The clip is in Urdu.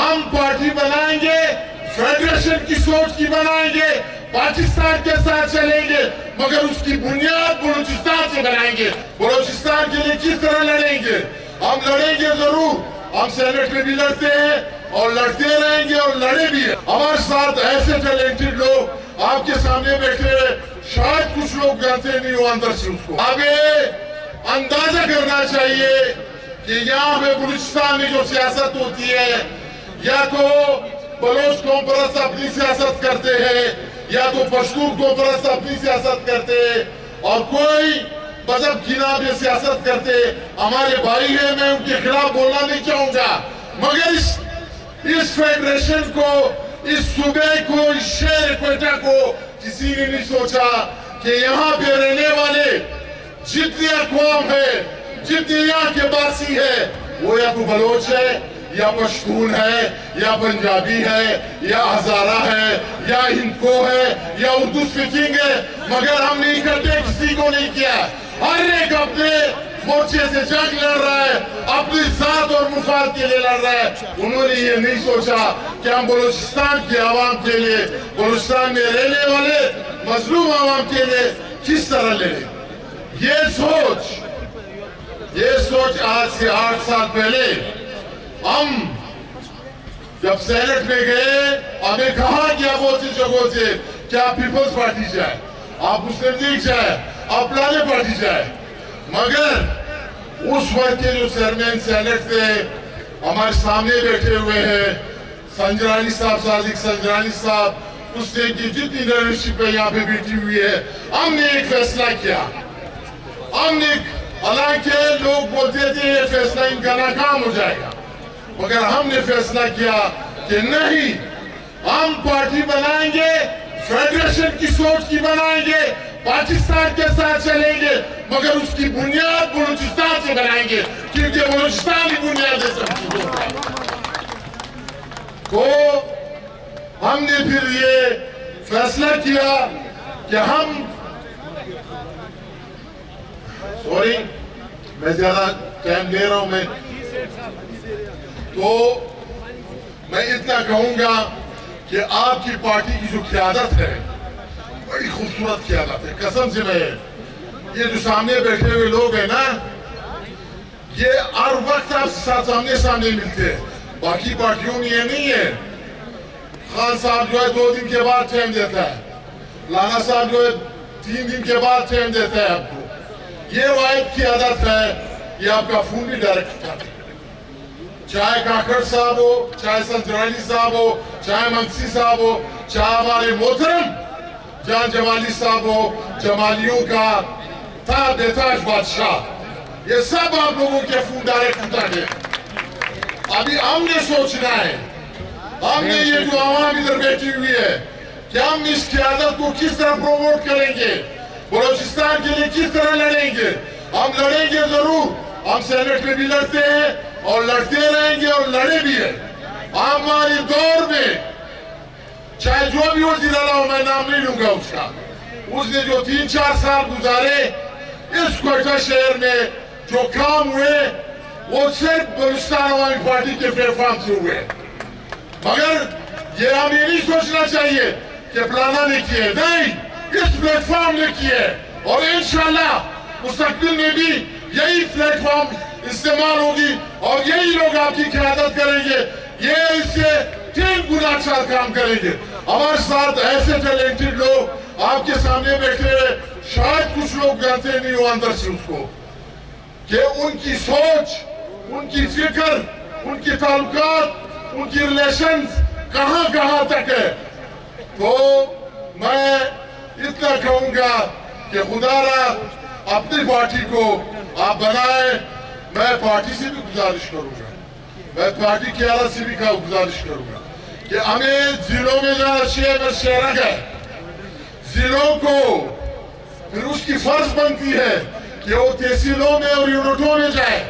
ہم پارٹی بنائیں گے, فیڈریشن کی سوچ کی بنائیں گے, پاکستان کے ساتھ چلیں گے, مگر اس کی بنیاد بلوچستان سے بنائیں گے. بلوچستان کے لیے کس طرح لڑیں گے؟ ہم لڑیں گے ضرور, ہم سینٹ میں بھی لڑتے ہیں اور لڑتے رہیں گے اور لڑے بھی ہیں. ہمارے ساتھ ایسے ٹیلنٹڈ لوگ آپ کے سامنے بیٹھے ہیں, شاید کچھ لوگ جانتے نہیں ہو اندر سے اس کو. آگے اندازہ کرنا چاہیے کہ یہاں پہ بلوچستان میں جو سیاست ہوتی ہے, یا تو بلوچ قوم پرست اپنی سیاست کرتے ہیں, یا تو پشتون قوم پرست اپنی سیاست کرتے ہیں, اور کوئی مذہب کی نام پہ سیاست کرتے. ہمارے بھائی ہیں, میں ان کے خلاف بولنا نہیں چاہوں گا, مگر اس فیڈریشن کو, اس صوبے کو, اس شہر کوئٹہ کو کسی نے نہیں سوچا کہ یہاں پہ رہنے والے جتنے اقوام ہیں, جتنے یہاں کے باسی ہیں, وہ یا تو بلوچ ہے, یا پشتون ہے, یا پنجابی ہے, یا ہزارہ ہے, یا ہندکو ہے, یا اردو سپیکنگ ہے, مگر ہم نے اکٹھے کسی کو نہیں کیا. ہر ایک اپنے مورچے سے جنگ لڑ رہا ہے, اپنی ذات اور مفاد کے لیے لڑ رہا ہے. انہوں نے یہ نہیں سوچا کہ ہم بلوچستان کے عوام کے لیے, بلوچستان میں رہنے والے مظلوم عوام کے لیے کس طرح لڑیں. یہ سوچ آج سے 8 سال پہلے ہم جب سینٹ میں گئے, ہمیں کہا گیا بہت سی جگہوں سے کہ آپ پیپلز پارٹی جائے, آپ مسلم لیگ جائے, آپ پلانے پارٹی جائے. مگر اس وقت کے جو چیئرمین سینٹ تھے ہمارے سامنے بیٹھے ہوئے ہیں, سنجرانی صاحب, صادق سنجرانی صاحب, اس نے کی جتنی لیڈرشپ ہے یہاں پہ بیٹھی ہوئی ہے, ہم نے ایک فیصلہ کیا. ہم نے, حالانکہ لوگ بولتے تھے یہ فیصلہ ان کا ناکام ہو جائے گا, مگر ہم نے فیصلہ کیا کہ نہیں, ہم پارٹی بنائیں گے, فیڈریشن کی سوچ کی بنائیں گے, پاکستان کے ساتھ چلیں گے, مگر اس کی بنیاد بلوچستان سے بنائیں گے, کیونکہ بلوچستان کی بنیاد ہے سب چیزوں کا. تو ہم نے پھر یہ فیصلہ کیا کہ ہم, سوری میں زیادہ ٹائم دے رہا ہوں, میں تو میں اتنا کہوں گا کہ آپ کی پارٹی کی جو قیادت ہے بڑی خوبصورت قیادت ہے, قسم سے. میں یہ جو سامنے بیٹھے ہوئے لوگ ہیں نا, یہ ہر وقت آپ ساتھ سامنے ملتے ہیں. باقی پارٹیوں میں یہ نہیں ہے. خان صاحب جو ہے 2 دن کے بعد ٹائم دیتا ہے, لانا صاحب جو ہے 3 دن کے بعد ٹائم دیتا ہے آپ کو. یہ واحد کی عادت ہے, یہ آپ کا فون بھی ڈائریکٹ اٹھاتے ہیں, چاہے کاکڑ صاحب ہو, چاہے سنجرانی صاحب ہو, چاہے منسی صاحب ہو, چاہے ہمارے محترم جان جمالی صاحب ہو, جمالیوں کا تاج بتاج بادشاہ, یہ سب آپ لوگوں کے فون ڈائریکٹ اٹھاتے ہیں. ابھی ہم نے سوچنا ہے, ہم نے یہ جو عوام ادھر بیٹھی ہوئی ہے, کہ ہم اس قیادت کو کس طرح پروموٹ کریں گے, بلوچستان کے لیے کس طرح لڑیں گے. ہم لڑیں گے ضرور, ہم سینٹ میں بھی لڑتے ہیں اور لڑتے رہیں گے اور لڑے بھی ہیں. ہمارے دور میں چاہے جو بھی وزیر اعلیٰ ہو, میں نام نہیں لوں گا اس کا, اس نے جو 3-4 سال گزارے اس کوئٹہ شہر میں, جو کام ہوئے وہ صرف بلوچستان عوامی پارٹی کے پلیٹ فارم سے ہوئے. مگر یہ ہمیں نہیں سوچنا چاہیے کہ فلانا نے کیے, نہیں, اس پلیٹ فارم نے کیے, اور انشاءاللہ مستقبل میں بھی یہی پلیٹ فارم استعمال ہوگی اور یہی لوگ آپ کی قیادت کریں گے. یہ اس سے 3 گنا اچھا کام کریں گے. ہمارے ساتھ ایسے ٹیلنٹڈ لوگ آپ کے سامنے بیٹھے ہیں, شاید کچھ لوگ جانتے نہیں ہو اندر سے اس کو, کہ ان کی سوچ, ان کی فکر, ان کی تعلقات, ان کی ریلیشنز کہاں تک ہے. تو میں اتنا کہوں گا کہ خدا را اپنی پارٹی کو آپ بنائیں. میں پارٹی سے بھی گزارش کروں گا, میں پارٹی کی عادت سے بھی گزارش کروں گا کہ ہمیں ضلعوں میں جہاں شہر ہے, ضلعوں کو پھر اس کی فرض بنتی ہے کہ وہ تحصیلوں میں اور یونٹوں میں جائے.